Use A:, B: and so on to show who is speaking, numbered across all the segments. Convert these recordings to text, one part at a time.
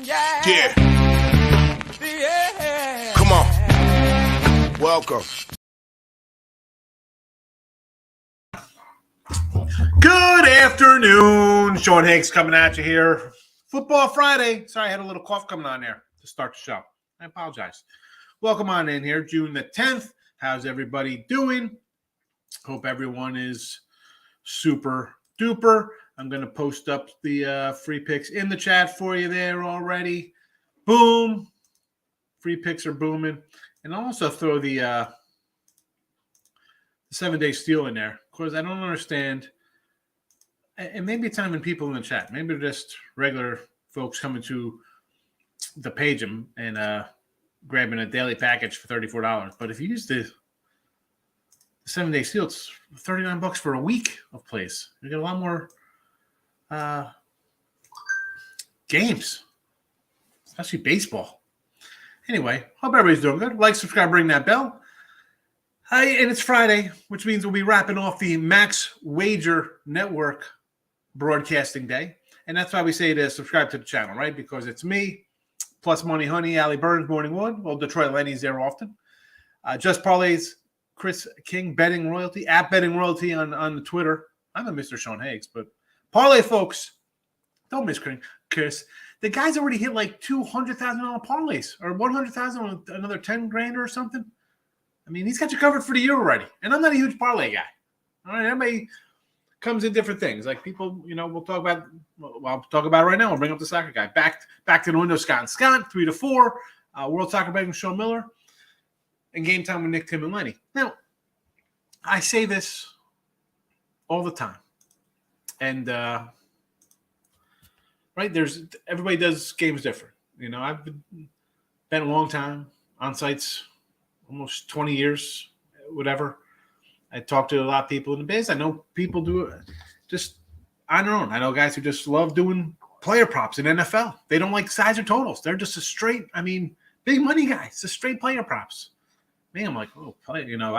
A: Yeah. Come on. Welcome.
B: Good afternoon. Sean Higgs coming at you here. Football Friday. Sorry, I had a little cough coming on there to start the show. I apologize. Welcome on in here, June the 10th. How's everybody doing? Hope everyone is super duper. I'm going to post up the free picks in the chat for you there already. Boom. Free picks are booming. And I'll also throw the 7-day steal in there. Of course, I don't understand. And maybe it's not even people in the chat. Maybe they're just regular folks coming to the page and grabbing a daily package for $34. But if you use the 7-day steal, it's $39 for a week of plays. You get a lot more games, especially baseball. Anyway, hope everybody's doing good. Like, subscribe, ring that bell. And it's Friday, which means we'll be wrapping off the Max Wager Network broadcasting day. And that's why we say to subscribe to the channel, right? Because it's me, Plus Money Honey, Allie Burns, Morning Wood. Well, Detroit Lenny's there often. Just Parlays, Chris King, Betting Royalty, at Betting Royalty on the Twitter. I'm a Mr. Sean Higgs, but Parlay folks, don't miss Chris. The guy's already hit like $200,000 parlays or $100,000 with another 10 grand or something. I mean, he's got you covered for the year already. And I'm not a huge parlay guy. All right, everybody comes in different things. Like people, we'll talk about. Well, I'll talk about it right now. I'll bring up the soccer guy. Back to the window, Scott and Scott, 3 to 4. World Soccer Betting with Sean Miller, and Game Time with Nick, Tim, and Lenny. Now, I say this all the time, and right everybody does games different. I've been a long time on sites, almost 20 years, whatever. I talk to a lot of people in the biz. I know people do it just on their own. I know guys who just love doing player props in NFL. They don't like size or totals. They're just a straight, big money guys, just straight player props. Me, I'm like, oh, play, I don't know,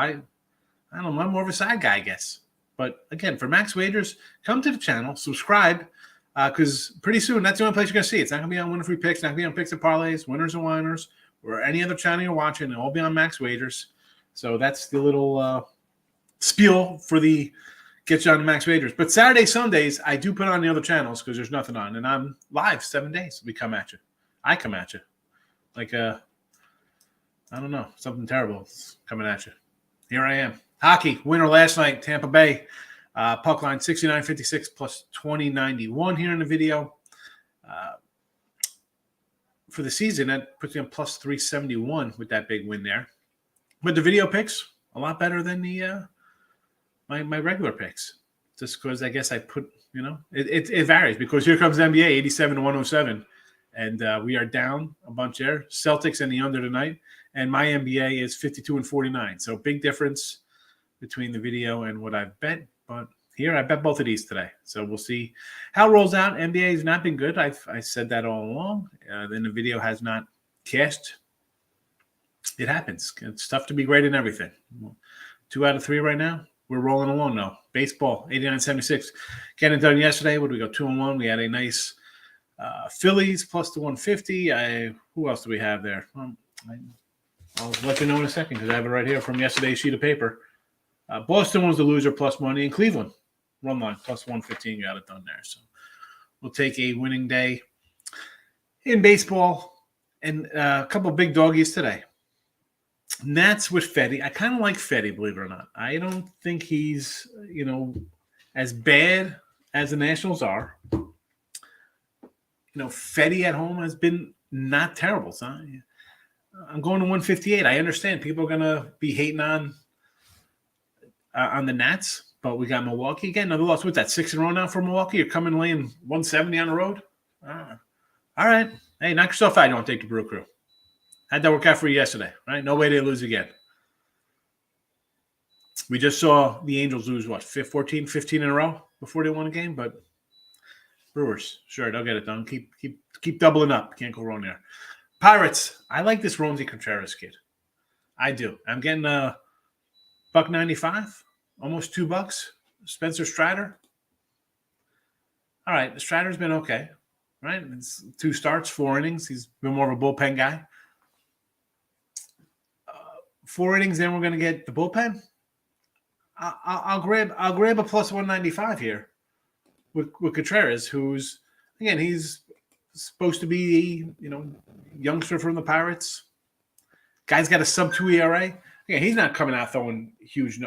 B: I'm more of a side guy, I guess. But again, for Max Wagers, come to the channel, subscribe, because pretty soon that's the only place you're going to see it. It's not going to be on Winner Free Picks, not going to be on Picks and Parlays, Winners and Whiners, or any other channel you're watching. It'll all be on Max Wagers. So that's the little spiel for the get you on the Max Wagers. But Saturday, Sundays, I do put on the other channels because there's nothing on. And I'm live 7 days. We come at you. I come at you. Like, I don't know, something terrible is coming at you. Here I am. Hockey, winner last night, Tampa Bay. Puck line 69.56 plus 20.91 here in the video. For the season, that puts you on plus 371 with that big win there. But the video picks, a lot better than the my regular picks. Just because I guess I put, it varies because here comes the NBA, 87 to 107. And we are down a bunch there. Celtics and the under tonight. And my NBA is 52 and 49. So big difference between the video and what I've bet. But here I bet both of these today. So we'll see how it rolls out. NBA has not been good. I said that all along. Then the video has not cashed. It happens. It's tough to be great in everything. 2 out of 3 right now. We're rolling along now. Baseball, 89.76. Getting it done yesterday. What do we go? 2-1. We had a nice Phillies plus the 150. Who else do we have there? I'll let you know in a second because I have it right here from yesterday's sheet of paper. Boston was the loser plus money, and Cleveland run line plus 115. You got it done there. So we'll take a winning day in baseball and a couple of big doggies today. Nats with Fetty. I kind of like Fetty, believe it or not. I don't think he's, as bad as the Nationals are. Fetty at home has been not terrible. So I'm going to 158. I understand people are going to be hating on the Nats, but we got Milwaukee again. Another loss. What's that, 6 in a row now for Milwaukee? You're coming laying 170 on the road? All right. Hey, knock yourself out. You don't take the Brew Crew. How'd that work out for you yesterday, right? No way they lose again. We just saw the Angels lose, 15 in a row before they won a game, but Brewers, sure, they'll get it done. Keep doubling up. Can't go wrong there. Pirates, I like this Roansy Contreras kid. I do. I'm getting $1.95, almost $2. Spencer Strider. All right, the Strider's been okay. right? It's 2 starts, 4 innings. He's been more of a bullpen guy. 4 innings, then we're going to get the bullpen. I'll grab a plus 195 here with Contreras, who's, again, he's supposed to be, youngster from the Pirates. Guy's got a sub-2 ERA. Yeah, he's not coming out throwing huge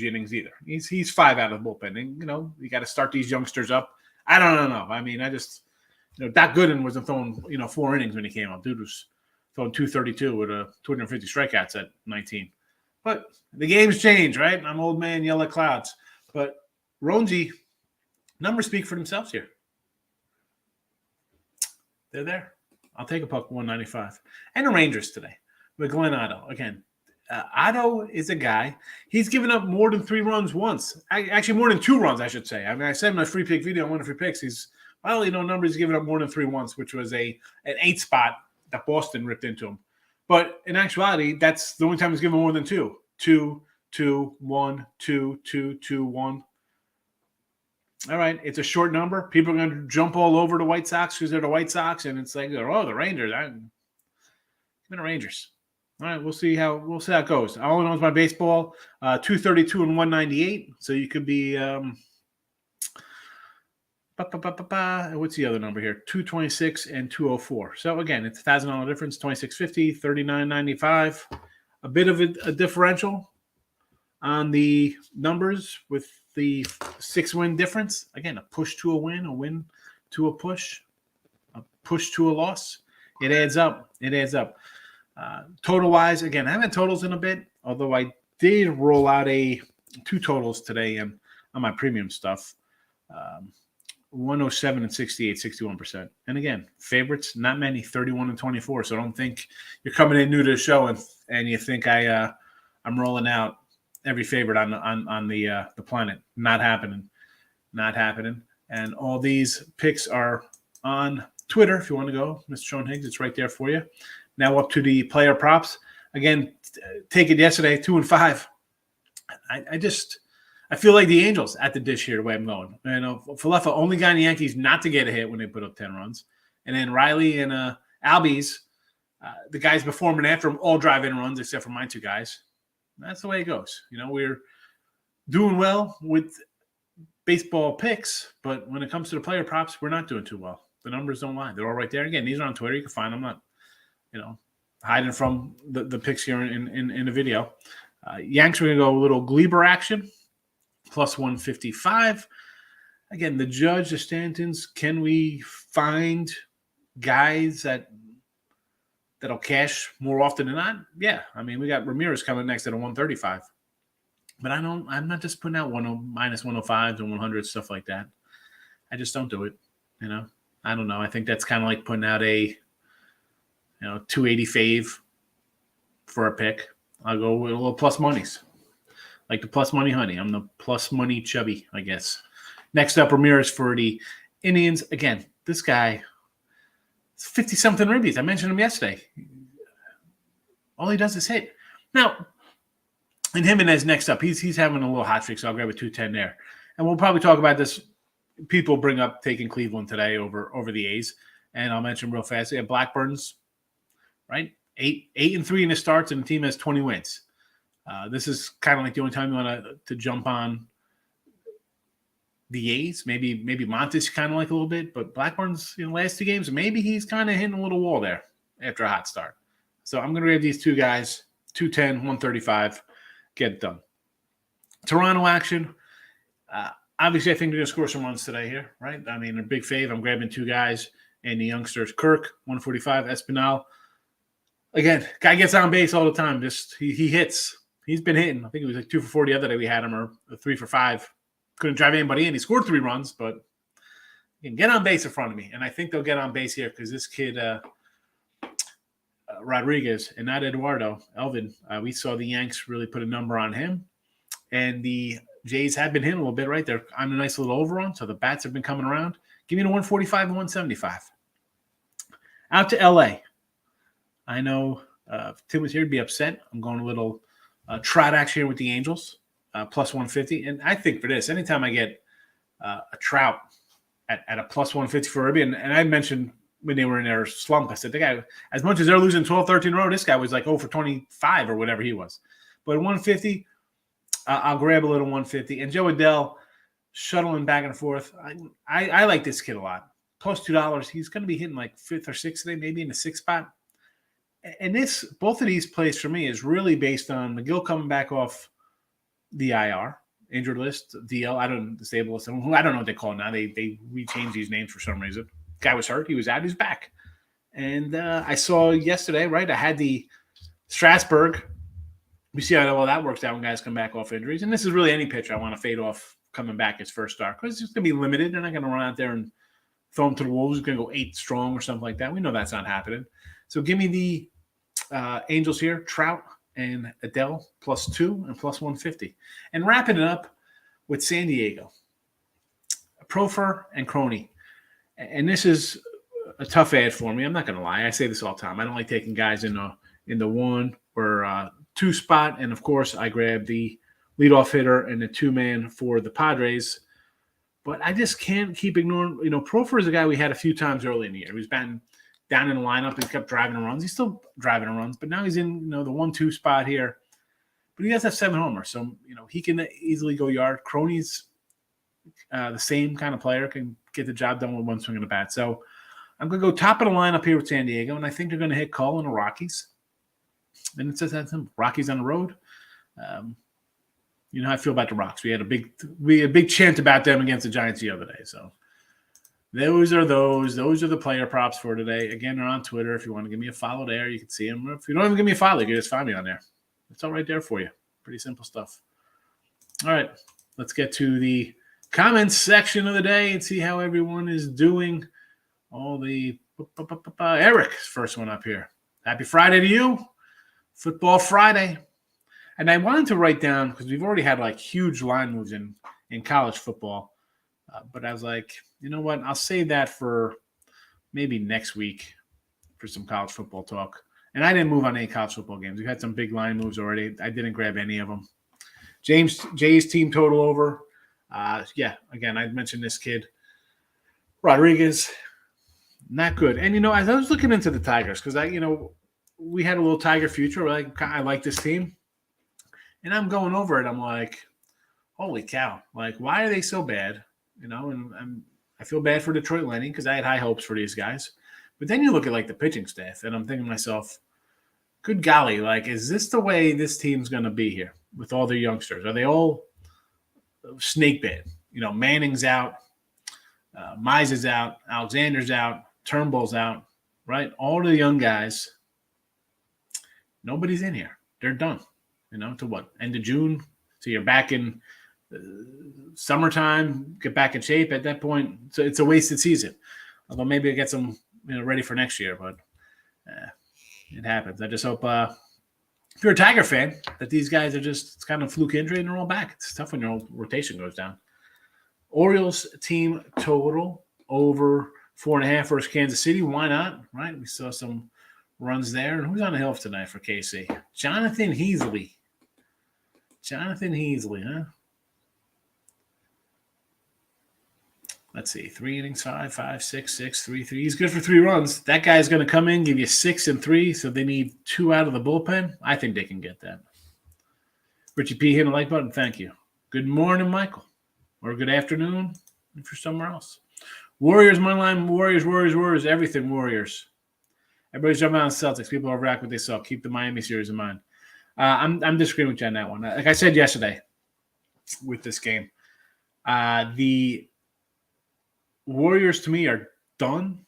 B: innings either. He's 5 out of the bullpen, and you got to start these youngsters up. I don't know. I mean, I just, Doc Gooden wasn't throwing 4 innings when he came out. Dude was throwing 232 with 250 strikeouts at 19. But the game's changed, right? I'm old man, yell at clouds. But Ronzi, numbers speak for themselves here. They're there. I'll take a puck 195. And the Rangers today with Glenn Otto. Again, Otto is a guy. He's given up more than 3 runs once. Actually, more than 2 runs, I should say. I mean, I said in my free pick video, one of free picks, he's finally numbers. He's given up more than 3 once, which was an 8 spot that Boston ripped into him. But in actuality, that's the only time he's given more than 2. 2, 2, 1, 2, 2, 2, 1. All right, it's a short number. People are going to jump all over the White Sox because they're the White Sox, and it's like, oh, the Rangers. I'm the Rangers. All right, we'll see how it goes. All I know is my baseball, 232 and 198. So you could be what's the other number here? 226 and 204. So again, it's $1,000 difference, 2650, 39.95. A bit of a differential on the numbers with the 6-win difference. Again, a push to a win to a push to a loss. It adds up. Total wise, again, I haven't totals in a bit, although I did roll out 2 totals today on my premium stuff. 107 and 68, 61%. And again, favorites, not many, 31 and 24. So don't think you're coming in new to the show and you think I'm rolling out every favorite on the planet. Not happening. And all these picks are on Twitter. If you want to go, Mr. Sean Higgs, it's right there for you. Now up to the player props. Again, take it yesterday, 2 and 5. I feel like the Angels at the dish here the way I'm going. Falefa, only guy in the Yankees not to get a hit when they put up 10 runs. And then Riley and Albies, the guys before him and after him, all drive in runs except for my 2 guys. That's the way it goes. We're doing well with baseball picks, but when it comes to the player props, we're not doing too well. The numbers don't lie. They're all right there. Again, these are on Twitter. You can find them. I'm not, hiding from the picks here in the video. Yanks, we're going to go a little Gleber action, plus 155. Again, the Judge, the Stantons, can we find guys that'll cash more often than not? Yeah. I mean, we got Ramirez coming next at a 135. But I'm not just putting out minus 105 to 100, stuff like that. I just don't do it. I don't know. I think that's kind of like putting out a 280 fave for a pick. I'll go with a little plus monies. Like the plus money honey. I'm the plus money chubby, I guess. Next up, Ramirez for the Indians. Again, this guy, 50-something ribbies. I mentioned him yesterday. All he does is hit. Now, and Jimenez next up. He's having a little hot streak, so I'll grab a 210 there. And we'll probably talk about this. People bring up taking Cleveland today over the A's. And I'll mention real fast. Yeah, Blackburn's, right? 8-3 in his starts, and the team has 20 wins. This is kind of like the only time you want to jump on the A's. Maybe Montes kind of like a little bit, but Blackburn's last 2 games, maybe he's kind of hitting a little wall there after a hot start. So I'm going to grab these 2 guys, 210, 135, get it done. Toronto action. Obviously, I think they're going to score some runs today here, right? I mean, they're big fave. I'm grabbing 2 guys and the youngsters, Kirk, 145, Espinal. Again, guy gets on base all the time. Just he hits. He's been hitting. I think it was like 2 for 4 the other day we had him, or 3 for 5. Couldn't drive anybody in. He scored 3 runs, but he can get on base in front of me. And I think they'll get on base here because this kid, Rodriguez, and not Eduardo, Elvin, we saw the Yanks really put a number on him. And the Jays have been hitting a little bit, right? They're on a nice little over-run, so the bats have been coming around. Give me the 145 and 175. Out to L.A. I know if Tim was here, he'd be upset. I'm going a little trot action here with the Angels, plus 150. And I think for this, anytime I get a Trout at a plus 150 for Irby. And I mentioned when they were in their slump, I said, the guy, as much as they're losing 12, 13 in a row, this guy was like 0 for 25 or whatever he was. But 150, I'll grab a little 150. And Joe Adele shuttling back and forth. I like this kid a lot. Plus $2. He's going to be hitting like 5th or 6th today, maybe in the 6th spot. And both of these plays for me is really based on McGill coming back off the IR, injured list, DL. I don't disable list. I don't know what they call it now. They changed these names for some reason. Guy was hurt. He was out. He's back. And I saw yesterday, right? I had the Strasburg. We see how well that works out when guys come back off injuries. And this is really any pitcher I want to fade off coming back his first start because it's going to be limited. They're not going to run out there and throw him to the wolves. He's going to go 8 strong or something like that. We know that's not happening. So give me the Angels here, Trout and Adele plus 2 and plus 150. And wrapping it up with San Diego, Profer and Crony. And this is a tough ad for me. I'm not going to lie. I say this all the time. I don't like taking guys in the 1 or 2 spot. And, of course, I grab the leadoff hitter and the 2-man for the Padres. But I just can't keep ignoring. Profer is a guy we had a few times early in the year. He was batting down in the lineup and kept driving runs. He's still driving runs, but now he's in the 1-2 spot here. But he does have 7 homers, so he can easily go yard. Crony's the same kind of player, can get the job done with one swing of the bat. So I'm going to go top of the lineup here with San Diego, and I think they're going to hit Cole and the Rockies. And it says that Rockies on the road. You know how I feel about the Rocks. We had a big chant about them against the Giants the other day. So those are the player props for today. Again, they're on Twitter. If you want to give me a follow there, you can see them. If you don't even give me a follow, you can just find me on there. It's all right there for you. Pretty simple stuff. All right, let's get to the comments section of the day and see how everyone is doing. All the Eric's first one up here. Happy Friday to you. Football Friday. And I wanted to write down, because we've already had like huge line moves in college football. But I was like, you know what? I'll save that for maybe next week for some college football talk. And I didn't move on any college football games. We've had some big line moves already. I didn't grab any of them. Jay's team total over. Again, I mentioned this kid, Rodriguez, not good. And, as I was looking into the Tigers, because we had a little Tiger future. I like this team. And I'm going over it. I'm like, holy cow. Like, why are they so bad? And I feel bad for Detroit Lenny because I had high hopes for these guys. But then you look at, the pitching staff, and I'm thinking to myself, good golly, is this the way this team's going to be here with all their youngsters? Are they all snake bed? Manning's out, Mize is out, Alexander's out, Turnbull's out, right? All the young guys, nobody's in here. They're done. To what? End of June? So you're back in summertime, get back in shape at that point. So it's a wasted season. Although maybe it gets them ready for next year, but it happens. I just hope if you're a Tiger fan that these guys are it's kind of fluke injury and they're all back. It's tough when your whole rotation goes down. Orioles team total over 4.5 versus Kansas City. Why not? Right? We saw some runs there. And who's on the hill tonight for KC? Jonathan Heasley, huh? Let's see. 3 innings, 5, 6, 3. He's good for 3 runs. That guy's going to come in, give you 6 and 3, so they need 2 out of the bullpen. I think they can get that. Richie P hit a like button. Thank you. Good morning, Michael. Or good afternoon if you're somewhere else. Warriors, money line. Warriors. Everything Warriors. Everybody's jumping on the Celtics. People overreact what they saw. Keep the Miami series in mind. I'm disagreeing with you on that one. Like I said yesterday with this game, the Warriors to me are done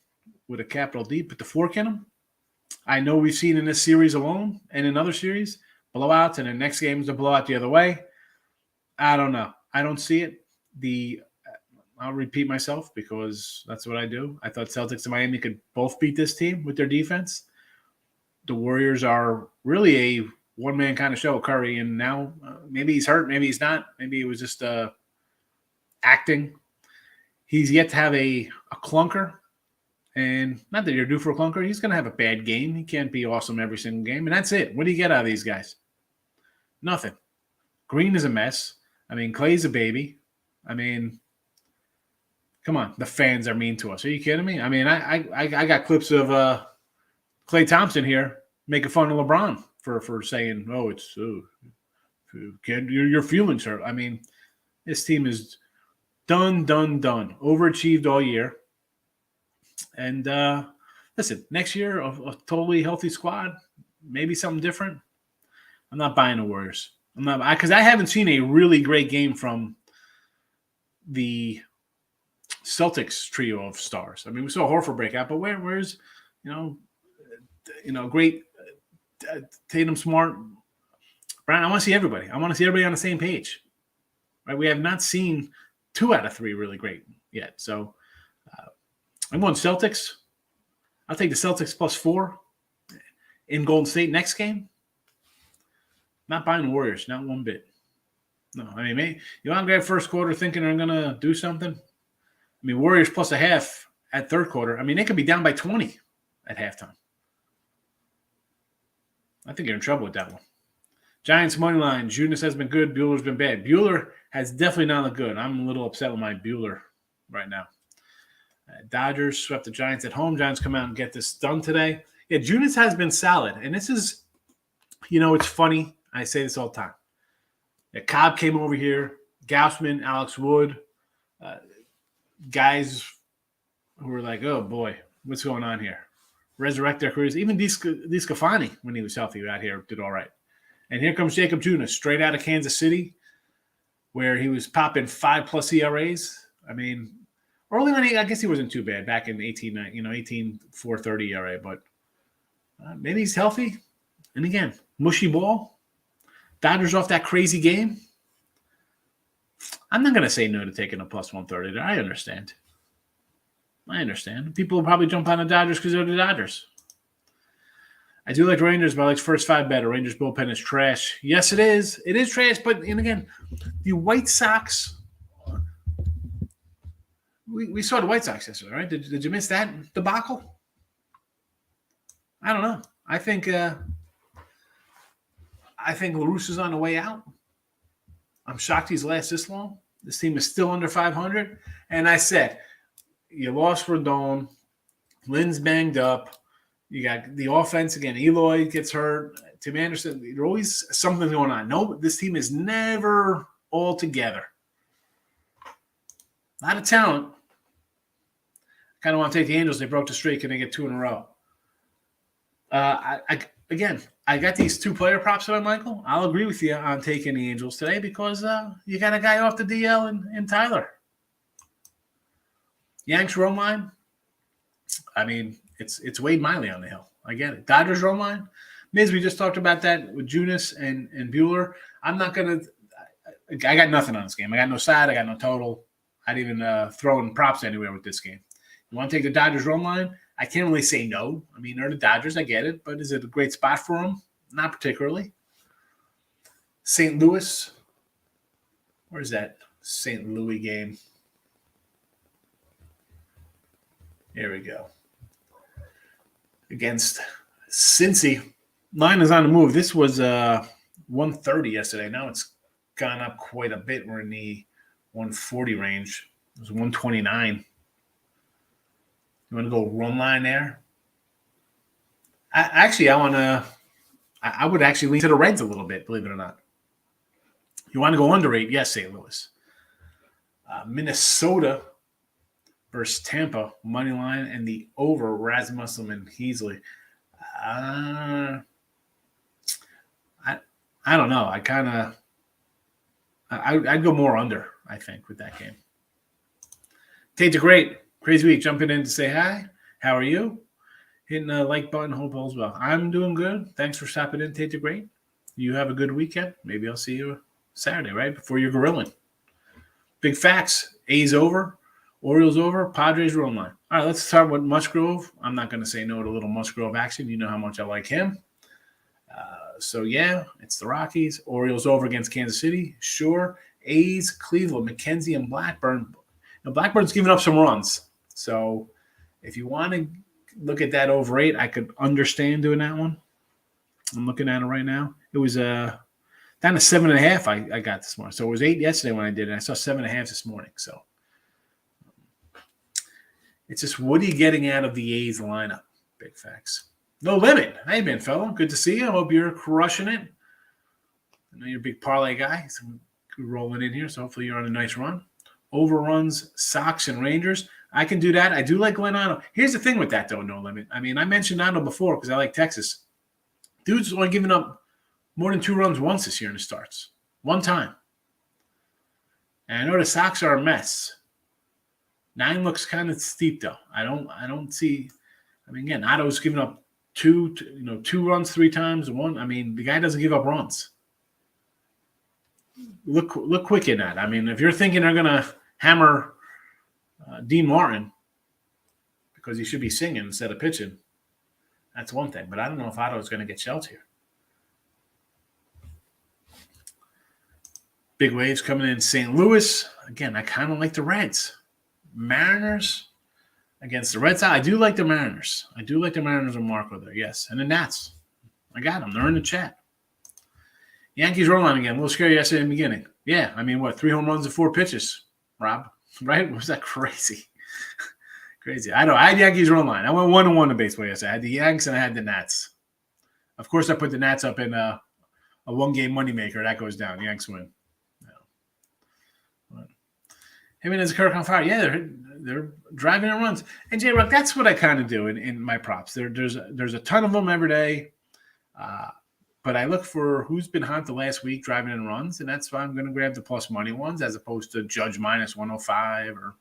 B: with a capital D. Put the fork in them. I know we've seen in this series alone and in other series blowouts, and the next game is a blowout the other way. I don't know. I don't see it. I'll repeat myself because that's what I do. I thought Celtics and Miami could both beat this team with their defense. The Warriors are really a one-man kind of show, Curry, and now maybe he's hurt, maybe he's not. Maybe it was just acting. He's yet to have a clunker, and not that you're due for a clunker. He's going to have a bad game. He can't be awesome every single game, and that's it. What do you get out of these guys? Nothing. Green is a mess. Clay's a baby. Come on, the fans are mean to us. Are you kidding me? I mean, I got clips of Klay Thompson here making fun of LeBron for saying, "Oh, it's your feelings hurt." I mean, this team is done, overachieved all year, and listen, next year a totally healthy squad, maybe something different. I'm not buying the Warriors. I'm not because I haven't seen a really great game from the Celtics trio of stars. I mean, we saw Horford break out, but where's great Tatum, Smart, Brown? I want to see everybody. I want to see everybody on the same page. Right? We have not seen 2 out of 3 really great yet. So I'm going Celtics. I'll take the Celtics +4 in Golden State next game. Not buying the Warriors, not one bit. No, I mean, maybe you want to grab first quarter thinking they're going to do something. I mean, Warriors +0.5 at third quarter. I mean, they could be down by 20 at halftime. I think you're in trouble with that one. Giants money line. Junis has been good. Bueller's been bad. Bueller has definitely not looked good. I'm a little upset with my Bueller right now. Dodgers swept the Giants at home. Giants come out and get this done today. Yeah, Junis has been solid. And this is, it's funny. I say this all the time. Yeah, Cobb came over here. Gausman, Alex Wood, guys who were like, oh, boy, what's going on here? Resurrect their careers. Even DeSclafani, when he was healthy out here, did all right. And here comes Jacob Junis, straight out of Kansas City, where he was popping 5+ ERAs. I mean, early on, I guess he wasn't too bad back in 18.430 ERA, but maybe he's healthy. And again, mushy ball. Dodgers off that crazy game. I'm not going to say no to taking a +130 there. I understand. People will probably jump on the Dodgers because they're the Dodgers. I do like Rangers, but I like first 5 better. Rangers bullpen is trash. Yes, it is. It is trash, but and again, the White Sox. We saw the White Sox yesterday, right? Did you miss that debacle? I don't know. I think LaRusso's on the way out. I'm shocked he's lasted this long. This team is still under 500. And I said, you lost Rodon. Lynn's banged up. You got the offense again. Eloy gets hurt. Tim Anderson. There's always something going on. No, this team is never all together. A lot of talent. I kind of want to take the Angels. They broke the streak and they get 2 in a row. I got these 2 player props on Michael. I'll agree with you on taking the Angels today because you got a guy off the DL in Tyler. Yanks run line. I mean, it's Wade Miley on the hill. I get it. Dodgers run line. Miz, we just talked about that with Junis and Bueller. I'm not going to – I got nothing on this game. I got no side. I got no total. I didn't even throw in props anywhere with this game. You want to take the Dodgers run line? I can't really say no. I mean, they're the Dodgers. I get it. But is it a great spot for them? Not particularly. St. Louis. Where's that St. Louis game? Here we go. Against Cincy. Line is on the move. This was 130 yesterday. Now it's gone up quite a bit. We're in the 140 range. It was 129. You want to go run line there? I would actually lean to the Reds a little bit, believe it or not. You want to go under 8? Yes, St. Louis. Minnesota versus Tampa, money line, and the over, Rasmussen and Heasley. I don't know. I'd go more under, I think, with that game. Tate the Great, crazy week, jumping in to say hi. How are you? Hitting the like button. Hope all's well. I'm doing good. Thanks for stopping in, Tate the Great. You have a good weekend. Maybe I'll see you Saturday, right before you're grilling. Big facts. A's over. Orioles over. Padres run line. All right, let's start with Musgrove. I'm not going to say no to little Musgrove action. You know how much I like him. So, yeah, it's the Rockies. Orioles over against Kansas City. Sure. A's, Cleveland, McKenzie, and Blackburn. Now, Blackburn's giving up some runs. So, if you want to look at that over 8, I could understand doing that one. I'm looking at it right now. It was down to 7.5 I got this morning. So, it was 8 yesterday when I did it. I saw 7.5 this morning. So, It's just, what are you getting out of the A's lineup? Big facts. No limit. How you been, fella? Good to see you. I hope you're crushing it. I know you're a big parlay guy. So we're rolling in here, so hopefully you're on a nice run. Overruns, Sox, and Rangers. I can do that. I do like Glenn Otto. Here's the thing with that, though, no limit. I mean, I mentioned Otto before because I like Texas. Dude's only given up more than 2 runs once this year in the starts. One time. And I know the Sox are a mess. 9 looks kind of steep, though. I don't see. I mean, again, Otto's given up 2 runs 3 times. One. I mean, the guy doesn't give up runs. Look quick in that. I mean, if you're thinking they're gonna hammer Dean Martin because he should be singing instead of pitching, that's one thing. But I don't know if Otto's going to get shelled here. Big waves coming in St. Louis. Again, I kind of like the Reds. Mariners against the Red Sox. I do like the Mariners. I do like the Mariners and Marco there, yes. And the Nats. I got them. They're in the chat. Yankees rolling again. A little scary yesterday in the beginning. Yeah, I mean, 3 home runs and 4 pitches, Rob? Right? Was that crazy? Crazy. I know. I had Yankees rolling line. I went 1-1 in baseball yesterday. I had the Yanks and I had the Nats. Of course, I put the Nats up in a 1-game moneymaker. That goes down. The Yanks win. Him and his Kirk on fire. Yeah, they're driving in runs. And J-Rock, that's what I kind of do in my props. There's a ton of them every day. But I look for who's been hot the last week driving in runs, and that's why I'm going to grab the plus money ones as opposed to Judge minus 105 or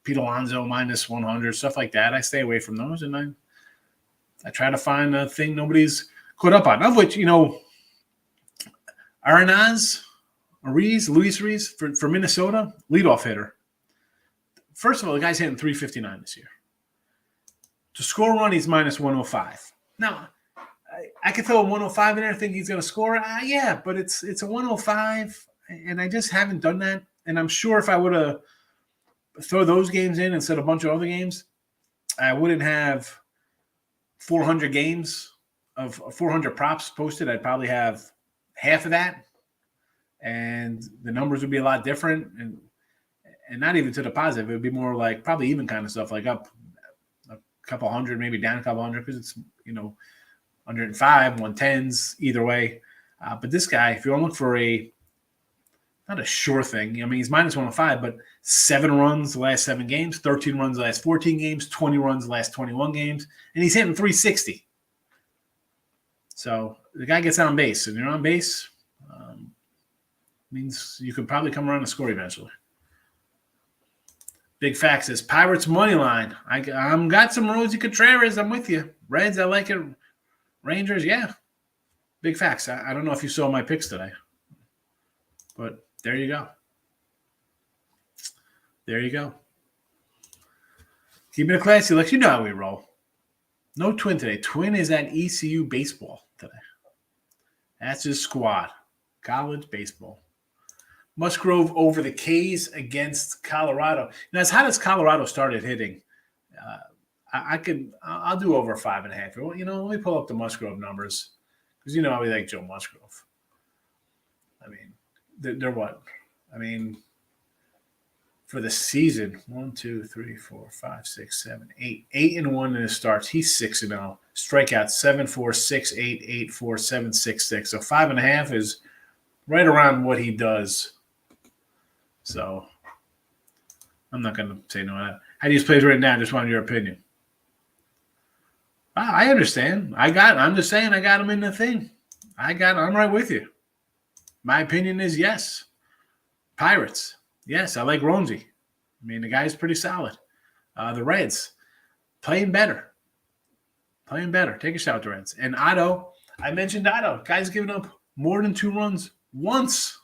B: Pete Alonso minus 100, stuff like that. I stay away from those, and I try to find a thing nobody's caught up on. Of which, Luis Ruiz for Minnesota, leadoff hitter. First of all, the guy's hitting 359 this year. To score a run, he's minus 105. Now, I could throw a 105 in there and think he's going to score. Yeah, but it's a 105, and I just haven't done that. And I'm sure if I would have throw those games in instead of a bunch of other games, I wouldn't have 400 games of 400 props posted. I'd probably have half of that, and the numbers would be a lot different. And not even to the positive. It would be more like probably even kind of stuff, like up a couple hundred, maybe down a couple hundred, because it's 105, 110s, either way. But this guy, if you want to look for not a sure thing, I mean, he's minus 105, but 7 runs the last 7 games, 13 runs the last 14 games, 20 runs the last 21 games, and he's hitting 360. So the guy gets on base, and you're on base, means you could probably come around and score eventually. Big Fact says, Pirates money line. I'm got some Rosie Contreras. I'm with you. Reds, I like it. Rangers, yeah. Big Facts. I don't know if you saw my picks today, but there you go. There you go. Keeping it classy. Like, you know how we roll. No Twin today. Twin is at ECU baseball today. That's his squad. College baseball. Musgrove over the K's against Colorado. Now, as hot as Colorado started hitting, I'll do over 5.5. Well, let me pull up the Musgrove numbers because how we like Joe Musgrove. I mean, they're what? I mean, for the season, 1, 2, 3, 4, 5, 6, 7, 8. 8-1 in his starts. He's 6-0. Strikeouts 7, 4, 6, 8, 8, 4, 7, 6, 6. So 5.5 is right around what he does. So I'm not going to say no. How do you play right now? I just wanted your opinion. I understand. I'm just saying I got him in the thing. I'm right with you. My opinion is yes. Pirates. Yes, I like Ronzi. I mean, the guy's pretty solid. The Reds. Playing better. Take a shot at the Reds. And Otto, I mentioned Otto. Guy's given up more than 2 runs once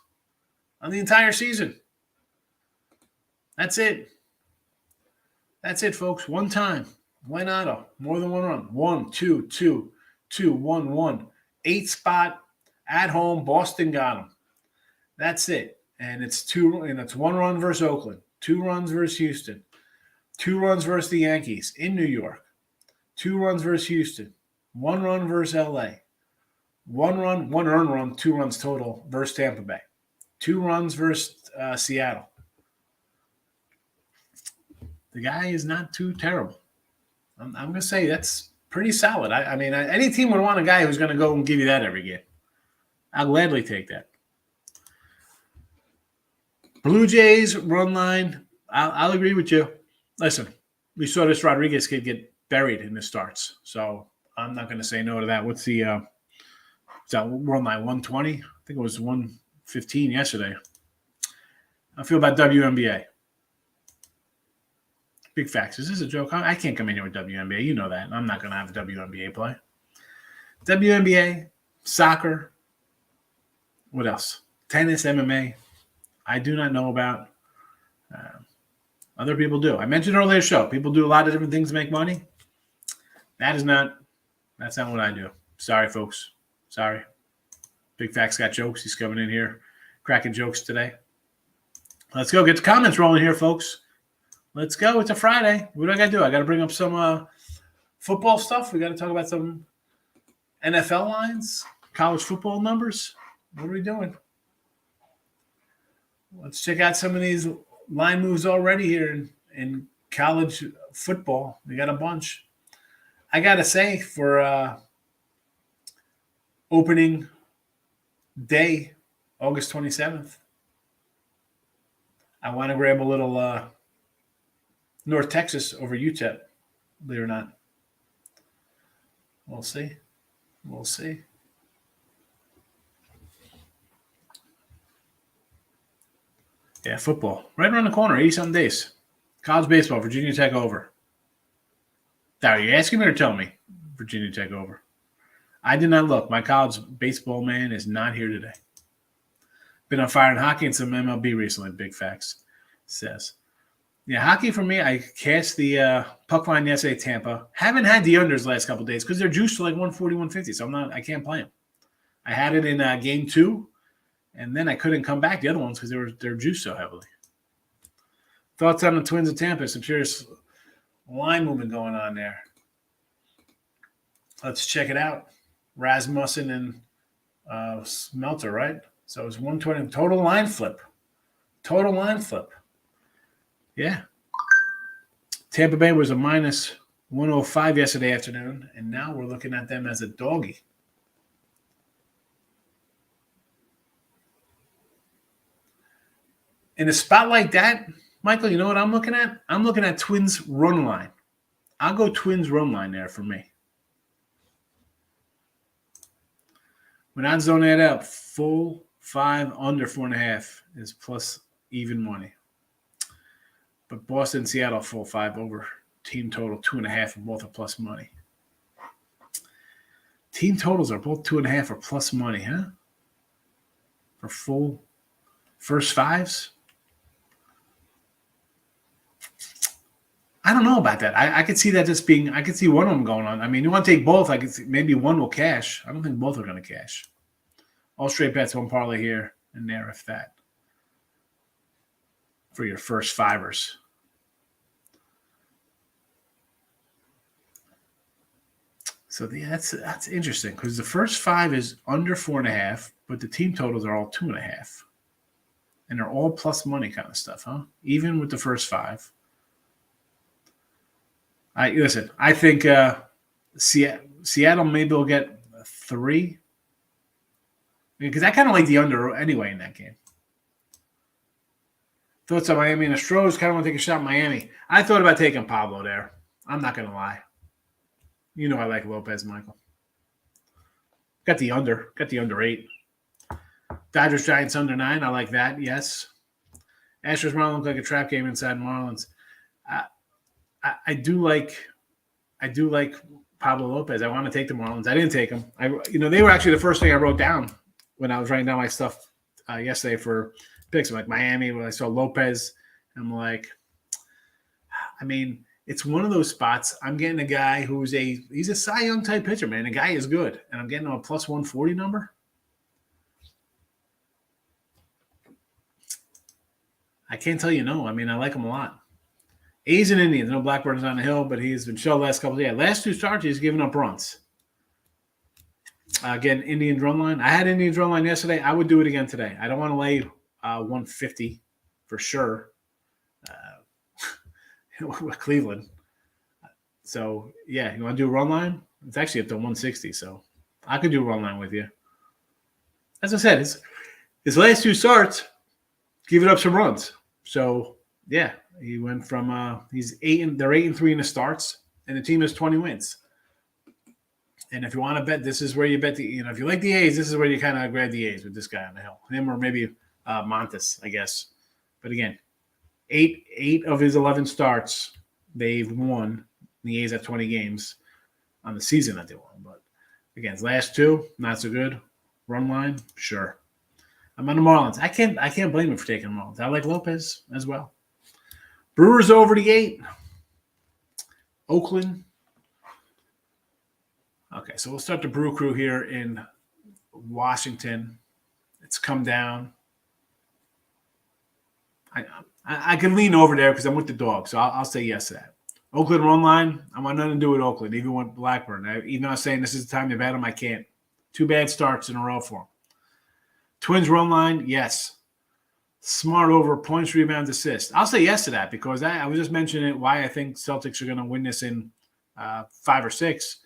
B: on the entire season. That's it. That's it, folks. One time. Why Otto? More than 1 run. 1, 2, 2, 2, 1, 1. 8 spot at home. Boston got him. That's it. And it's 1 run versus Oakland. 2 runs versus Houston. 2 runs versus the Yankees in New York. 2 runs versus Houston. 1 run versus LA. 1 run, 1 earned run, 2 runs total versus Tampa Bay. 2 runs versus Seattle. the guy is not too terrible. I'm going to say that's pretty solid. I mean, any team would want a guy who's going to go and give you that every game. I'll gladly take that. Blue Jays run line. I'll agree with you. Listen, we saw this Rodriguez kid get buried in the starts, so I'm not going to say no to that. What's the run line? 120? I think it was 115 yesterday. I feel about WNBA. Big facts. Is this a joke? I can't come in here with WNBA. You know that. I'm not going to have a WNBA play. WNBA, soccer. What else? Tennis, MMA. I do not know about. Other people do. I mentioned earlier show. People do a lot of different things to make money. That's not what I do. Sorry, folks. Sorry. Big Fact's got jokes. He's coming in here cracking jokes today. Let's go. Get the comments rolling here, folks. Let's go. It's a Friday. What do I got to do? I got to bring up some football stuff. We got to talk about some NFL lines, college football numbers. What are we doing? Let's check out some of these line moves already here in college football. We got a bunch. I got to say, for opening day, August 27th, I want to grab a little North Texas over UTEP, believe it or not. We'll see. We'll see. Yeah, football. Right around the corner, 80-something days. College baseball, Virginia Tech over. Are you asking me or telling me Virginia Tech over? I did not look. My college baseball man is not here today. Been on fire in hockey and some MLB recently, Big Facts says. Yeah, hockey for me, I cast the puck line yesterday at Tampa. Haven't had the unders last couple of days because they're juiced to like 140, 150, so I can't play them. I had it in game 2. And then I couldn't come back the other ones because they're juiced so heavily. Thoughts on the Twins of Tampa? Some serious line movement going on there. Let's check it out. Rasmussen and Smelter, right? So it was 120. Total line flip. Total line flip. Yeah. Tampa Bay was a minus 105 yesterday afternoon, and now we're looking at them as a doggy. In a spot like that, Michael, you know what I'm looking at? I'm looking at Twins run line. I'll go Twins run line there for me. When odds don't add up, full 5 under 4.5 is plus even money. But Boston and Seattle full 5 over. Team total 2.5 and both are plus money. Team totals are both 2.5 or plus money, huh? For full first 5s? I don't know about that. I could see that just being – I could see one of them going on. I mean, you want to take both. I could see maybe one will cash. I don't think both are going to cash. All straight bets, one parlay here and there, if that, for your first 5ers. So yeah, that's interesting because the first 5 is under 4.5, but the team totals are all 2.5. And they're all plus money kind of stuff, huh? Even with the first 5. I think Seattle maybe will get 3 because I kind of like the under anyway in that game. Thoughts on Miami and the Astros? Kind of want to take a shot at Miami. I thought about taking Pablo there. I'm not going to lie. You know I like Lopez, Michael. Got the under 8. Dodgers Giants under 9. I like that. Yes. Astros Marlins look like a trap game inside Marlins. I do like Pablo Lopez. I want to take the Marlins. I didn't take them. They were actually the first thing I wrote down when I was writing down my stuff yesterday for picks. I'm like Miami. When I saw Lopez, I'm like, I mean, it's one of those spots. I'm getting a guy he's a Cy Young type pitcher, man. The guy is good, and I'm getting a plus 140 number. I can't tell you no. I mean, I like him a lot. A's and Indians. No Blackburn's on the hill, but he's been shelled last couple of days. Last 2 starts, he's given up runs. Again, Indians run line. I had Indians run line yesterday. I would do it again today. I don't want to lay 150 for sure. with Cleveland. So, yeah, you want to do a run line? It's actually up to 160, so I could do a run line with you. As I said, his last two starts, giving up some runs. So, yeah, he went from they're 8-3 in the starts, and the team has 20 wins. And if you want to bet, this is where you bet if you like the A's, this is where you kind of grab the A's with this guy on the hill. Him or maybe Montes, I guess. But again, eight of his 11 starts, they've won. The A's have 20 games on the season that they won. But again, his last two, not so good. Run line, sure. I'm on the Marlins. I can't blame him for taking the Marlins. I like Lopez as well. Brewers over the 8. Oakland. Okay, so we'll start the Brew Crew here in Washington. It's come down. I can lean over there because I'm with the dog, so I'll say yes to that. Oakland run line, I want nothing to do with Oakland, even with Blackburn. Even though I'm saying this is the time to bet them, I can't. 2 bad starts in a row for them. Twins run line, yes. Smart over points, rebounds, assists. I'll say yes to that because I was just mentioning why I think Celtics are going to win this in 5 or 6.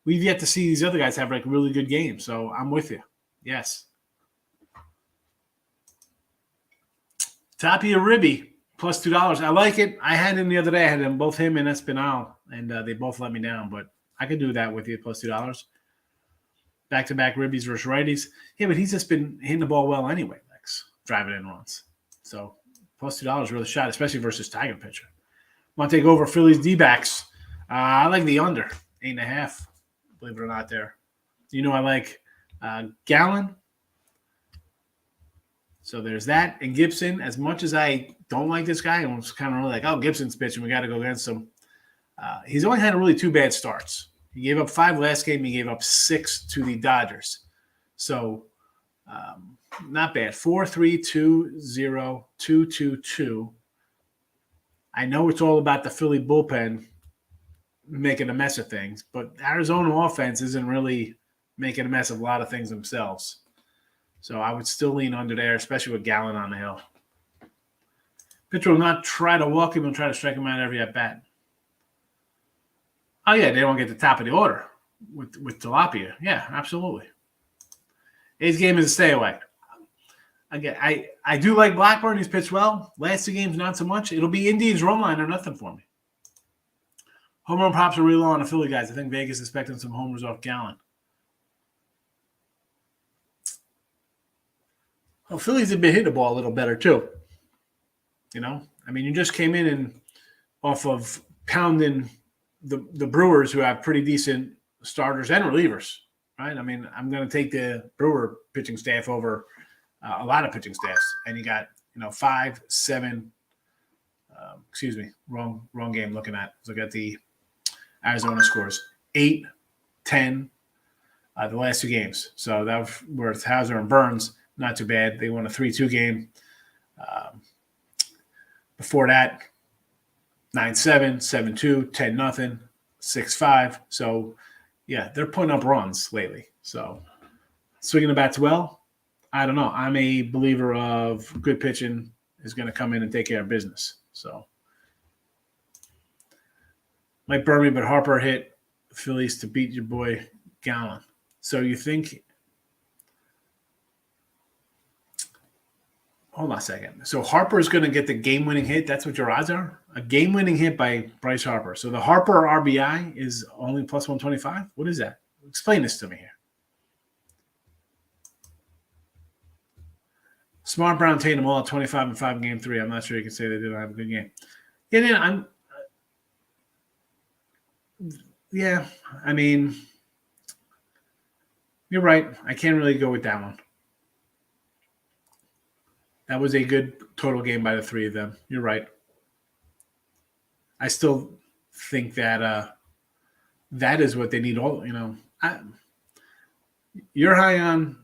B: We've yet to see these other guys have like really good games, so I'm with you. Yes. Tapia Ribby plus $2. I like it. I had him the other day. I had him both him and Espinal, and they both let me down. But I could do that with you plus $2. Back-to-back Ribbies versus righties. Yeah, but he's just been hitting the ball well anyway, Lex, driving in runs. So plus $2 really shot, especially versus Tiger pitcher. Want to take over Phillies D-backs? I like the under 8.5. Believe it or not, there. I like Gallon. So there's that. And Gibson, as much as I don't like this guy, I was kind of really like, oh, Gibson's pitching. We got to go against him. He's only had really 2 bad starts. He gave up 5 last game. He gave up 6 to the Dodgers. So not bad. 4-3-2-0, 2-2-2. I know it's all about the Philly bullpen making a mess of things, but Arizona offense isn't really making a mess of a lot of things themselves. So I would still lean under there, especially with Gallon on the hill. Pitcher will not try to walk him and try to strike him out every at bat. Oh, yeah, they don't get the top of the order with Tilapia. Yeah, absolutely. A's game is a stay away. Again, I do like Blackburn. He's pitched well. Last 2 games, not so much. It'll be Indians run line or nothing for me. Home run props are real low on the Philly guys. I think Vegas is expecting some homers off Gallon. Well, Phillies have been hitting the ball a little better too. You just came in and off of pounding the Brewers, who have pretty decent starters and relievers, right? I'm going to take the Brewer pitching staff over a lot of pitching staffs, and you got 5, 7. Wrong game. Looking at look at the Arizona scores 8, 10. The last 2 games, so that was with Hauser and Burns. Not too bad. They won a 3-2 game. Before that, 9-7, 7-2, 10-0, 6-5. So, yeah, they're putting up runs lately. So, swinging the bats well, I don't know. I'm a believer of good pitching is going to come in and take care of business. So, might burn me, but Harper hit Phillies to beat your boy Gallon. So, you think – hold on a second. So Harper is going to get the game-winning hit. That's what your odds are? A game-winning hit by Bryce Harper. So the Harper RBI is only plus 125? What is that? Explain this to me here. Smart, Brown, Tatum all at 25-5 in Game 3. I'm not sure you can say they didn't have a good game. You're right. I can't really go with that one. That was a good total game by the 3 of them. You're right. I still think that that is what they need. You're high on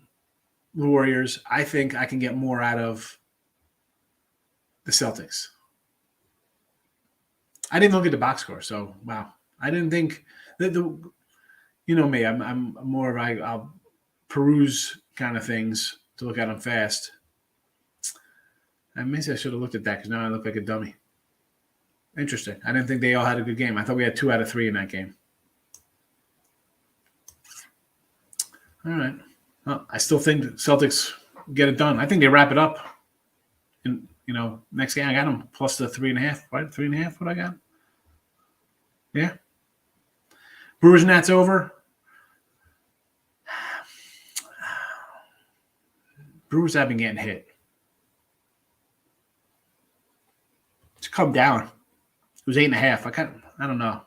B: the Warriors. I think I can get more out of the Celtics. I didn't look at the box score, so wow. I didn't think that me. I'm more of I'll peruse kind of things to look at them fast. I should have looked at that because now I look like a dummy. Interesting. I didn't think they all had a good game. I thought we had 2 out of 3 in that game. All right. Well, I still think Celtics get it done. I think they wrap it up. And next game I got them plus the 3.5. Right, 3.5. What I got? Yeah. Brewers Nats over. Brewers have been getting hit. It's come down. It was 8.5. I don't know.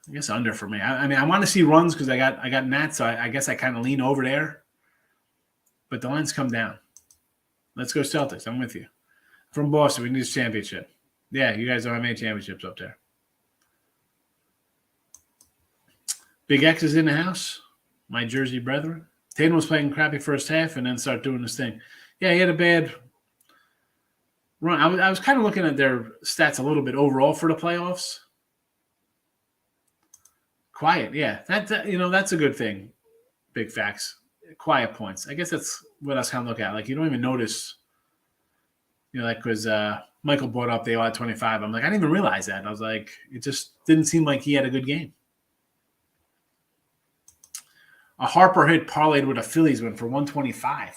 B: I guess under for me. I mean, I want to see runs because I got Nats, so I guess I kind of lean over there. But the line's come down. Let's go Celtics. I'm with you. From Boston, we need this championship. Yeah, you guys don't have any championships up there. Big X is in the house. My Jersey brethren. Tatum was playing crappy first half and then started doing this thing. Yeah, he had a bad run. I was kind of looking at their stats a little bit overall for the playoffs. Quiet, yeah. That's a good thing. Big facts. Quiet points. I guess that's what I was kind of looking at. Like, you don't even notice, because Michael brought up they all had 25. I'm like, I didn't even realize that. I was like, it just didn't seem like he had a good game. A Harper hit parlayed with a Phillies win for 125.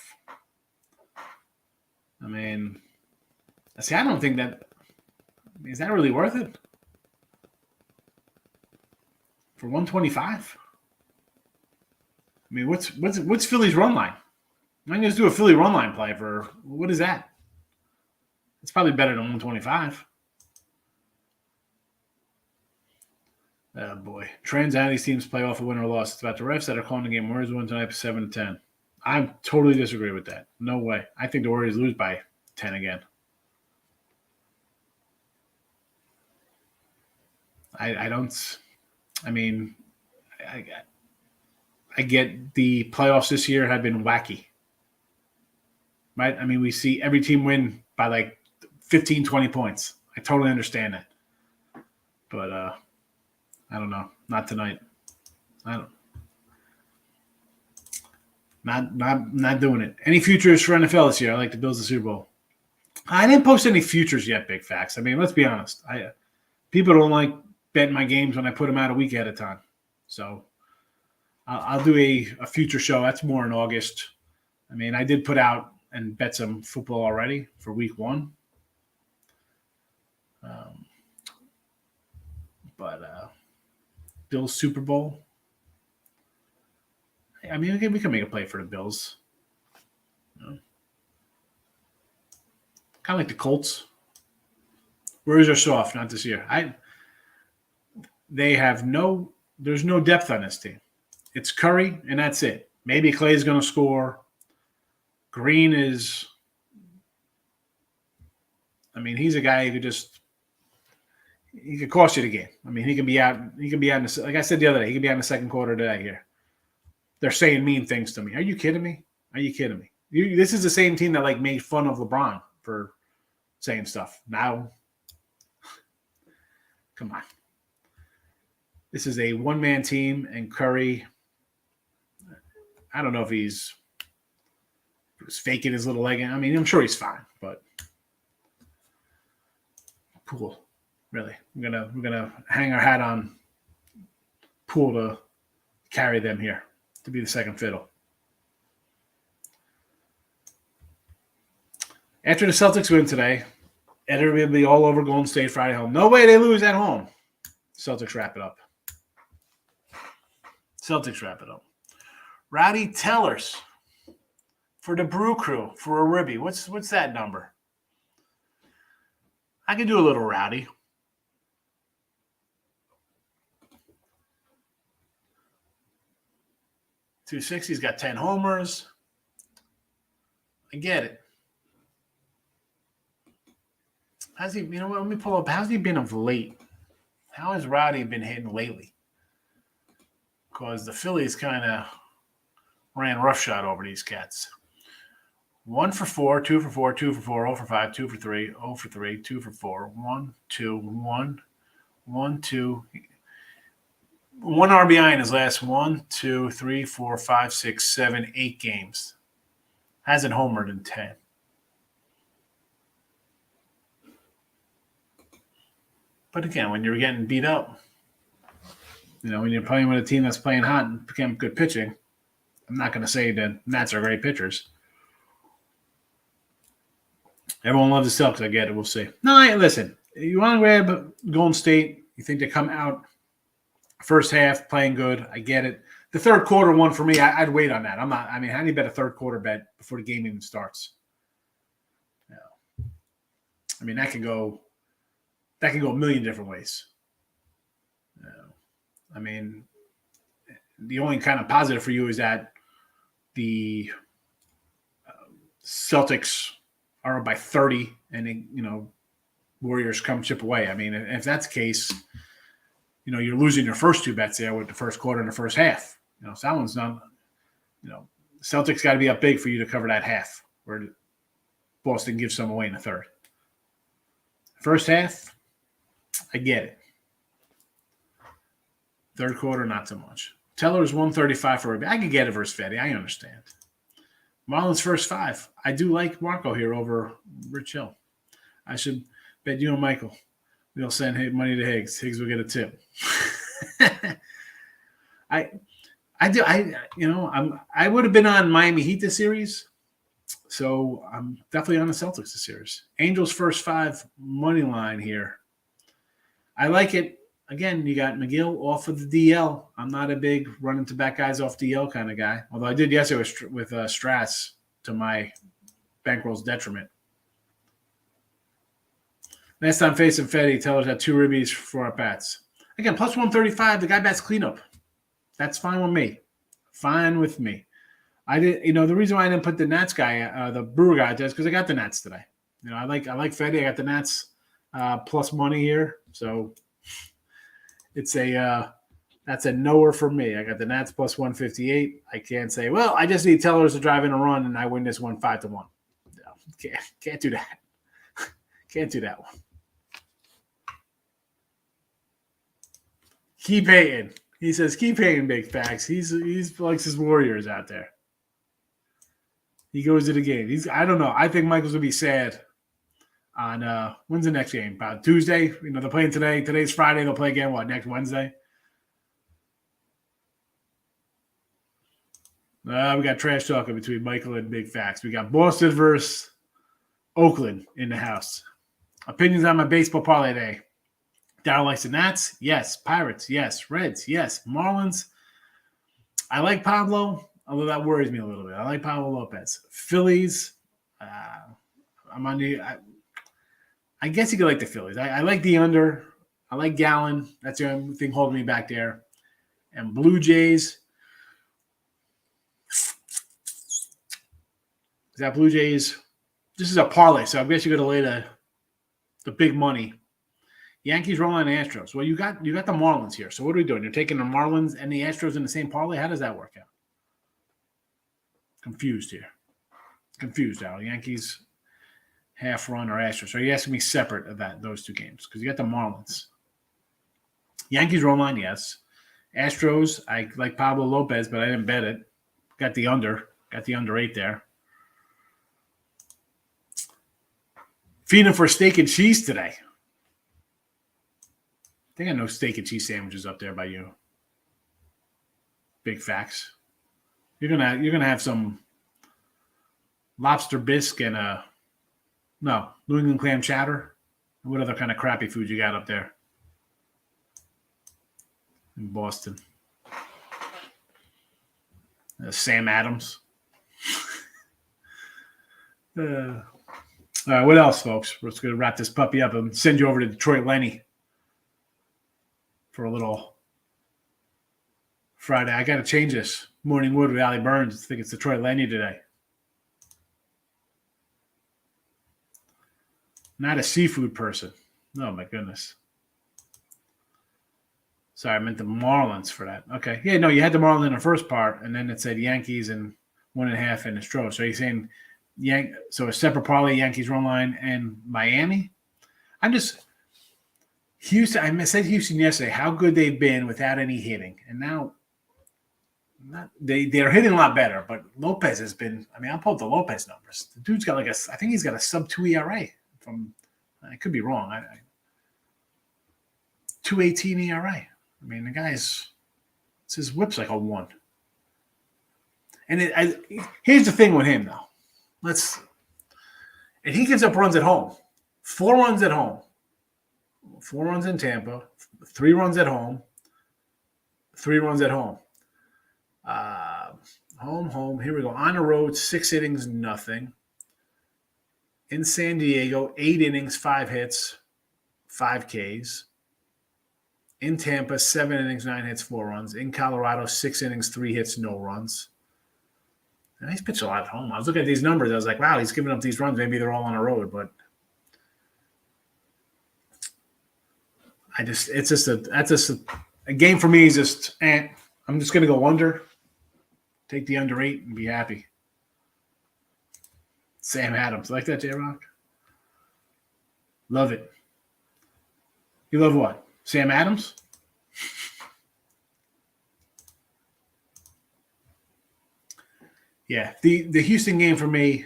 B: I mean, I don't think that – is that really worth it? For 125? I mean, what's Philly's run line? I'm going to just do a Philly run line play for – what is that? It's probably better than 125. Oh, boy. Trends how these teams play off a win or loss. It's about the refs that are calling the game. Warriors win tonight 7-10. I totally disagree with that. No way. I think the Warriors lose by 10 again. I don't – I mean, I get the playoffs this year have been wacky. Right? I mean, we see every team win by like 15, 20 points. I totally understand that. But I don't know. Not tonight. Not doing it. Any futures for NFL this year? I like the Bills the Super Bowl. I didn't post any futures yet, big facts. I mean, let's be honest. People don't like betting my games when I put them out a week ahead of time. So I'll do a future show. That's more in August. I mean, I did put out and bet some football already for week 1. But Bills Super Bowl. I mean, we can make a play for the Bills. Kind of like the Colts. Warriors are soft, not this year. There's no depth on this team. It's Curry, and that's it. Maybe Clay's going to score. Green is, I mean, he's a guy who he could cost you the game. I mean, he can be out. Like I said the other day, he can be out in the second quarter today here. They're saying mean things to me. Are you kidding me? This is the same team that made fun of LeBron for saying stuff. Now, come on. This is a one-man team, and Curry, I don't know if he was faking his little leg. I mean, I'm sure he's fine, but Poole, really. We're gonna hang our hat on Poole to carry them here, to be the second fiddle. After the Celtics win today, everybody will be all over Golden State Friday home. No way they lose at home. Celtics wrap it up. Rowdy Tellers for the Brew Crew for a ribby. What's that number? I can do a little rowdy. .260's got 10 homers. I get it. How's he? You know what? Let me pull up. How's he been of late? How has Rowdy been hitting lately? Because the Phillies kind of ran roughshod over these cats. 1 for 4, 2 for 4, 2 for 4, 0 for 5, 2 for 3, 0 for 3, 2 for 4, 1, 2, 1, 1, 2. 1 RBI in his last 1, 2, 3, 4, 5, 6, 7, 8 games. Hasn't homered in 10. But again, when you're getting beat up, when you're playing with a team that's playing hot and became good pitching, I'm not going to say that Nats are great pitchers. Everyone loves the Celtics. I get it. We'll see. No, listen. You want to grab Golden State. You think they come out first half playing good. I get it. The third quarter one for me, I'd wait on that. How do you bet a third quarter bet before the game even starts? That can go a million different ways. The only kind of positive for you is that the Celtics are up by 30 and Warriors come chip away. If that's the case, you're losing your first two bets there with the first quarter and the first half. So that one's not, Celtics got to be up big for you to cover that half where Boston gives some away in the third. First half, I get it. Third quarter, not so much. Teller's 135 for a I can get it versus Fetty. I understand. Marlins first five. I do like Marco here over Rich Hill. I should bet you and Michael. We'll send money to Higgs. Higgs will get a tip. I would have been on Miami Heat this series, so I'm definitely on the Celtics this series. Angels first five money line here. I like it. Again, you got McGill off of the DL. I'm not a big running to back guys off DL kind of guy, although I did yesterday with Strass to my bankroll's detriment. Last time facing Fetty, Teller's had 2 ribbies for our bats. Again, plus 135, the guy bats cleanup. That's fine with me. Fine with me. I did, the reason why I didn't put the Nats guy, the Brewer guy, is because I got the Nats today. I like Fetty. I got the Nats plus money here, so it's that's a knower for me. I got the Nats plus 158. I can't say, well, I just need Tellers to drive in a run and I win this one 5-1. No, can't do that. Can't do that one. Keep hating. He says, keep hating, big facts. He's likes his Warriors out there. He goes to the game. I don't know. I think Michael's gonna be sad on when's the next game? About Tuesday. They're playing today. Today's Friday. They'll play again next Wednesday? We got trash talking between Michael and Big Facts. We got Boston versus Oakland in the house. Opinions on my baseball parlay day. Darryl likes the Nats. Yes. Pirates. Yes. Reds. Yes. Marlins. I like Pablo, although that worries me a little bit. I like Pablo Lopez. Phillies. I'm on the. I guess you could like the Phillies. I like the under. I like Gallen. That's the only thing holding me back there. And Blue Jays. Is that Blue Jays? This is a parlay, so I guess you're going to lay the big money. Yankees rolling the Astros. Well, you got the Marlins here. So what are we doing? You're taking the Marlins and the Astros in the same parlay? How does that work out? Confused here. Confused, Al. Yankees half run or Astros. So are you asking me separate of those two games? Because you got the Marlins. Yankees roll line, yes. Astros, I like Pablo Lopez, but I didn't bet it. Got the under. Got the under 8 there. Feeding for steak and cheese today. I think I know steak and cheese sandwiches up there by you. Big facts. You're gonna have some lobster bisque and New England clam chowder. What other kind of crappy food you got up there in Boston? Sam Adams. All right, what else, folks? We're just going to wrap this puppy up and send you over to Detroit Lenny for a little Friday. I got to change this. Morning Wood with Allie Burns. I think it's Detroit Lenny today. Not a seafood person. Oh, my goodness. Sorry, I meant the Marlins for that. Okay. Yeah, no, you had the Marlins in the first part, and then it said Yankees and 1.5 in the Astros. So you're saying so a separate parlay, Yankees run line and Miami? Houston, I said Houston yesterday, how good they've been without any hitting. And now they're hitting a lot better, but Lopez has been, I'll pull up the Lopez numbers. The dude's got I think he's got a sub-2 ERA I could be wrong. 2.18 ERA. I mean, the guy's his whip's like a 1. And here's the thing with him, though. And he gives up runs at home. 4 runs at home. 4 runs in Tampa. 3 runs at home. 3 runs at home. Home. Here we go. On the road, 6 innings, nothing. In San Diego, 8 innings, 5 hits, 5 Ks. In Tampa, 7 innings, 9 hits, 4 runs. In Colorado, 6 innings, 3 hits, no runs. And he's pitched a lot at home. I was looking at these numbers. I was like, wow, he's giving up these runs. Maybe they're all on the road, but that's just a game for me is just, I'm just going to go under, take the under 8 and be happy. Sam Adams. Like that, J-Rock? Love it. You love what? Sam Adams? Yeah, the Houston game for me,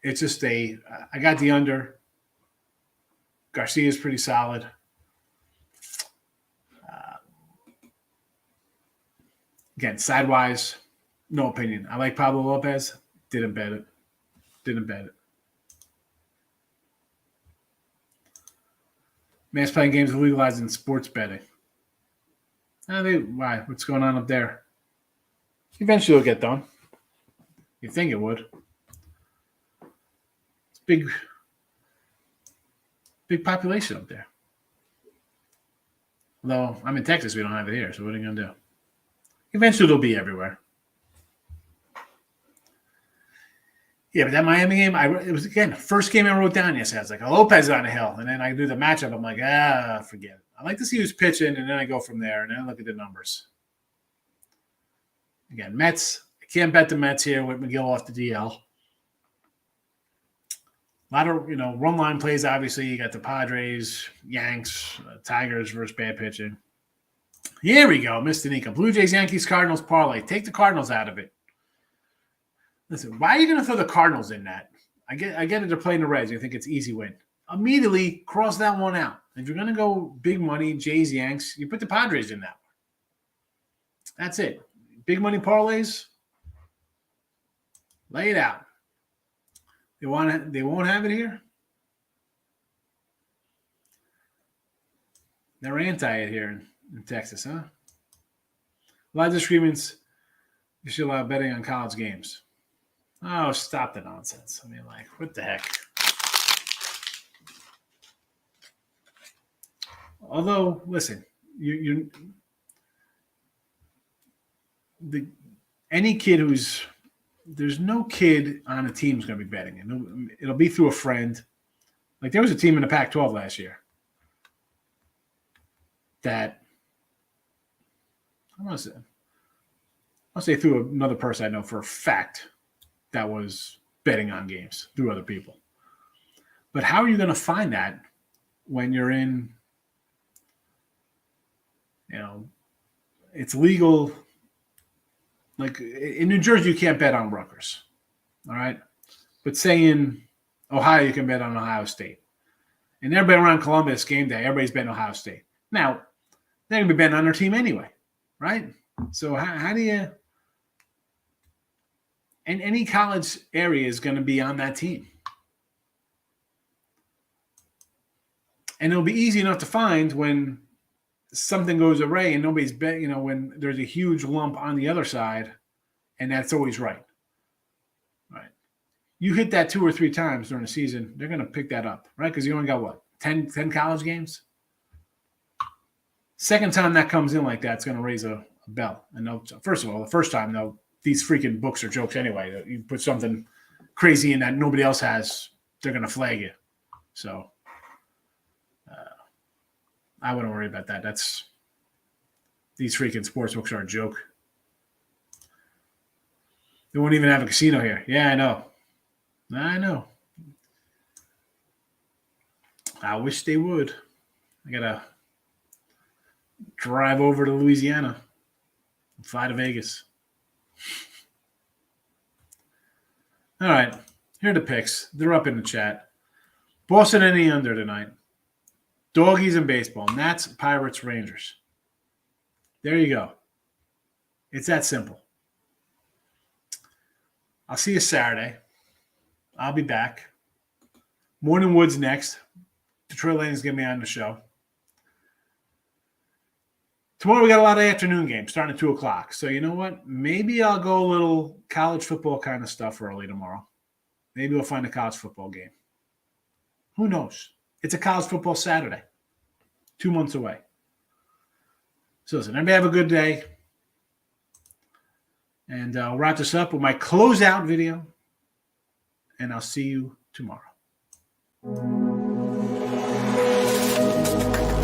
B: it's just I got the under. Garcia's pretty solid. Again, sidewise, no opinion. I like Pablo Lopez. Didn't bet it. Mass playing games are legalized in sports betting. Why? What's going on up there? Eventually it'll get done. You think it would. It's big population up there. Although I'm in Texas, we don't have it here, so what are you going to do? Eventually it'll be everywhere. Yeah, but that Miami game, it was, again, the first game I wrote down yesterday. I was like, Lopez on the hill. And then I do the matchup. I'm like, forget it. I like to see who's pitching, and then I go from there, and then I look at the numbers. Again, Mets. I can't bet the Mets here with McGill off the DL. A lot of, run line plays, obviously. You got the Padres, Yanks, Tigers versus bad pitching. Here we go, Mr. Nika. Blue Jays, Yankees, Cardinals parlay. Take the Cardinals out of it. Listen, why are you going to throw the Cardinals in that? I get it. They're playing the Reds. You think it's easy win. Immediately cross that one out. If you're going to go big money, Jays, Yanks, you put the Padres in that one. That's it. Big money parlays. Lay it out. They won't have it here. They're anti it here in Texas, huh? A lot of disagreements. You should allow betting on college games. Oh, stop the nonsense. I mean, what the heck? Although, listen, any kid there's no kid on a team who's going to be betting. It'll be through a friend. Like there was a team in the Pac-12 last year that I'll say through another person I know for a fact that was betting on games through other people. But how are you going to find that when you're in, it's legal. Like in New Jersey, you can't bet on Rutgers. All right. But say in Ohio, you can bet on Ohio State. And everybody around Columbus game day, everybody's betting Ohio State. Now, they're going to be betting on their team anyway. Right. So how do you, and any college area is going to be on that team. And it'll be easy enough to find when something goes awry and nobody's bet, when there's a huge lump on the other side, and that's always right. Right. You hit that 2 or 3 times during the season, they're going to pick that up, right? Because you only got what? 10 college games? Second time that comes in like that, it's going to raise a bell. And first of all, the first time, though, these freaking books are jokes anyway. You put something crazy in that nobody else has, they're going to flag you. So I wouldn't worry about that. These freaking sports books are a joke. They won't even have a casino here. Yeah, I know. I wish they would. I got to drive over to Louisiana and fly to Vegas. All right. Here are the picks. They're up in the chat. Boston any under tonight. Doggies and baseball. Nats, Pirates, Rangers. There you go. It's that simple. I'll see you Saturday. I'll be back. Morning Woods next. Detroit Lenny's going to be on the show. Tomorrow we got a lot of afternoon games starting at 2 o'clock. So you know what? Maybe I'll go a little college football kind of stuff early tomorrow. Maybe we'll find a college football game. Who knows? It's a college football Saturday. 2 months away. So listen, everybody have a good day. And I'll wrap this up with my closeout video. And I'll see you tomorrow.